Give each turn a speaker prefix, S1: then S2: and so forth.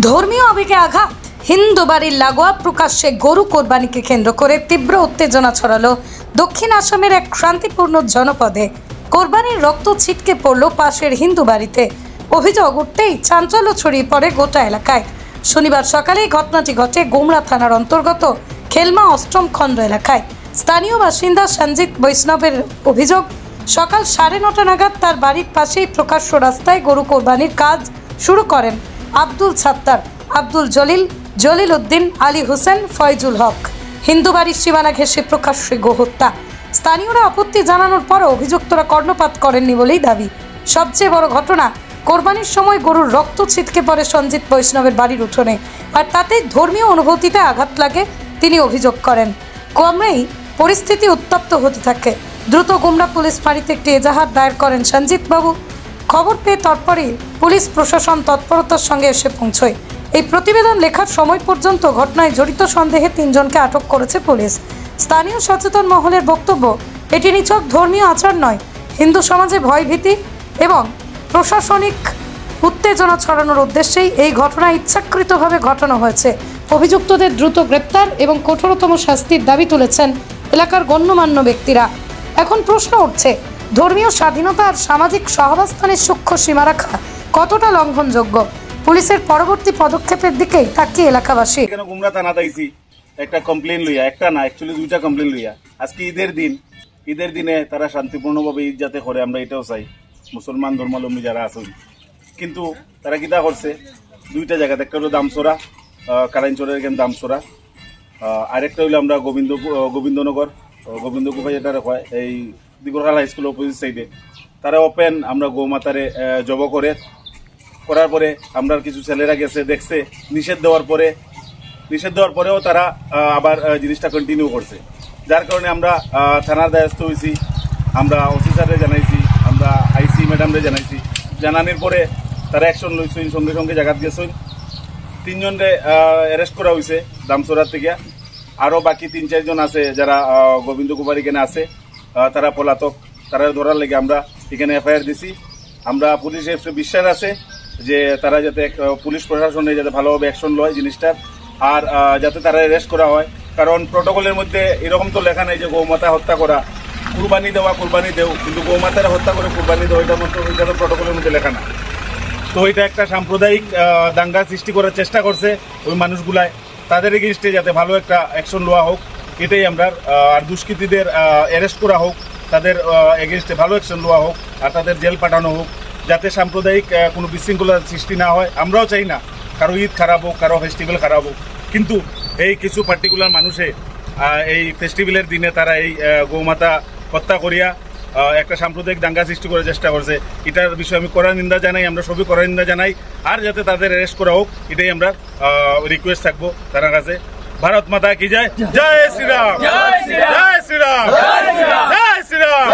S1: ধর্মীয় আবেগে আঘাত, হিন্দু বাড়ির লাগোয়া প্রকাশ্যে গরু কোরবানিকে কেন্দ্র করে তীব্র উত্তেজনা ছড়ালো দক্ষিণ আসামের এক শান্তিপূর্ণ জনপদে। কোরবানির রক্ত ছিটকে পড়ল পাশের হিন্দু বাড়িতে। অভিযোগ উঠতেই চাঞ্চল্য ছড়িয়ে পড়ে গোটা এলাকায়। শনিবার সকালে ঘটনাটি ঘটে গোমরা থানার অন্তর্গত খেলমা অষ্টম খণ্ড এলাকায়। স্থানীয় বাসিন্দা সঞ্জিত বৈষ্ণবের অভিযোগ, সকাল 9:30 নাগাদ তার বাড়ির পাশেই প্রকাশ্য রাস্তায় গরু কোরবানির কাজ শুরু করেন আব্দুল ছাত্তার, আব্দুল জলিল, জলিল উদ্দিন, আলী হোসেন, ফয়জুল হক। হিন্দু বাড়ির সীমানা ঘেঁষে প্রকাশ্যে গোহত্যা। স্থানীয়রা আপত্তি জানানোর পরও অভিযুক্তরা কর্ণপাত করেননি বলেই দাবি। সবচেয়ে বড় ঘটনা, কোরবানির সময় গরুর রক্ত ছিটকে পড়ে সঞ্জিত বৈষ্ণবের বাড়ির উঠোনে, আর তাতেই ধর্মীয় অনুভূতিতে আঘাত লাগে তিনি অভিযোগ করেন। ক্রমেই পরিস্থিতি উত্তপ্ত হতে থাকে। দ্রুত গোমরা পুলিশ ফাঁড়িতে একটি এজাহার দায়ের করেন সঞ্জিত বাবু। খবর পেয়ে তৎপরই পুলিশ প্রশাসন তৎপরতার সঙ্গে এসে পৌঁছয়। এই প্রতিবেদন লেখার সময় পর্যন্ত ঘটনায় জড়িত সন্দেহে 3 জনকে আটক করেছে পুলিশ। স্থানীয় সচেতন মহলের বক্তব্য, এটি নিছক ধর্মীয় আচার নয়, হিন্দু সমাজে ভয়ভীতি এবং প্রশাসনিক উত্তেজনা ছড়ানোর উদ্দেশ্যেই এই ঘটনা ইচ্ছাকৃতভাবে ঘটানো হয়েছে। অভিযুক্তদের দ্রুত গ্রেপ্তার এবং কঠোরতম শাস্তির দাবি তুলেছেন এলাকার গণ্যমান্য ব্যক্তিরা। এখন প্রশ্ন উঠছে, ধর্মীয় স্বাধীনতা আর সামাজিক সহাবস্থানের সূক্ষ্ম সীমারেখা কতটা লঙ্ঘনযোগ্য? পুলিশের পরবর্তী পদক্ষেপের দিকেই তাকিয়ে এলাকাবাসী।
S2: গোমরা থানাতে আইছি একটা কমপ্লেন লইয়া, একটা না অ্যাকচুয়ালি 2টা কমপ্লেন লইয়া। আজকে ঈদের দিনে তারা শান্তিপূর্ণভাবে ঈদ যাতে করে আমরা এটাও চাই, মুসলমান ধর্মাবলম্বী যারা আছেন। কিন্তু তারা কিতা করছে, 2টা জায়গাতে, একটা হলো দামসরা, কারাইনচরের এখানে দামসরা, আরেকটা হইলো আমরা গোবিন্দনগর, গোবিন্দকুফা যেটা হয় এই দিগরখাল হাই স্কুল অপোজিট সাইডে। তারা ওপেন আমরা গৌমাতারে জব করার পরে আমরা কিছু ছেলেরা গেছে দেখছে, নিষেধ দেওয়ার পরেও তারা আবার জিনিসটা কন্টিনিউ করছে। যার কারণে আমরা থানার দায়স্থ হয়েছি, আমরা ওসি স্যারে জানাইছি, আমরা আইসি ম্যাডামরে জানাইছি। জানানোর পরে তারা অ্যাকশন লইছেন, সঙ্গে সঙ্গে জায়গা গেছেন। 3 জনরে অ্যারেস্ট করা হয়েছে দামসরার থেকে। আরও বাকি 3-4 জন আছে যারা গোবিন্দ কুমার এখানে আছে, তারা পলাতক। তারা ধরার লেগে আমরা এখানে এফআইআর দিছি। আমরা পুলিশের বিশ্বাস আছে যে তারা যাতে পুলিশ প্রশাসনে যাতে ভালোভাবে অ্যাকশন লয় জিনিসটার, আর যাতে তারা অ্যারেস্ট করা হয়। কারণ প্রটোকলের মধ্যে এরকম তো লেখা নেই যে গৌমাতা হত্যা করা, কুরবানি দেও, কিন্তু গৌমাতারা হত্যা করে কুরবানি দেওয়া এটা মতো প্রটোকলের মধ্যে লেখা না। তো এটা একটা সাম্প্রদায়িক দাঙ্গা সৃষ্টি করার চেষ্টা করছে ওই মানুষগুলায়। তাদের এগেইনস্টে যাতে ভালো একটা অ্যাকশন লওয়া হোক, এটাই আমরা। আর দুষ্কৃতীদের অ্যারেস্ট করা হোক, তাদের এগেইনস্টে ভালো অ্যাকশন লওয়া হোক, আর তাদের জেল পাঠানো হোক, যাতে সাম্প্রদায়িক কোনো বিশৃঙ্খলার সৃষ্টি না হয়। আমরাও চাই না কারো ঈদ খারাপ হোক, কারো ফেস্টিভ্যাল খারাপ হোক, কিন্তু এই কিছু পার্টিকুলার মানুষে এই ফেস্টিভ্যালের দিনে তারা এই গৌমাতা হত্যা করিয়া একটা সাম্প্রদায়িক দাঙ্গা সৃষ্টি করার চেষ্টা করছে। এটার বিষয়ে আমি কড়া নিন্দা জানাই, আমরা সবই কড়া নিন্দা জানাই। আর যাতে তাদের অ্যারেস্ট করা হোক, এটাই আমরা রিকোয়েস্ট থাকবো তার কাছে। ভারত মাতা কি জয়, জয় শ্রীরাম, জয় শ্রীরাম, জয় শ্রীরাম, জয় শ্রীরাম।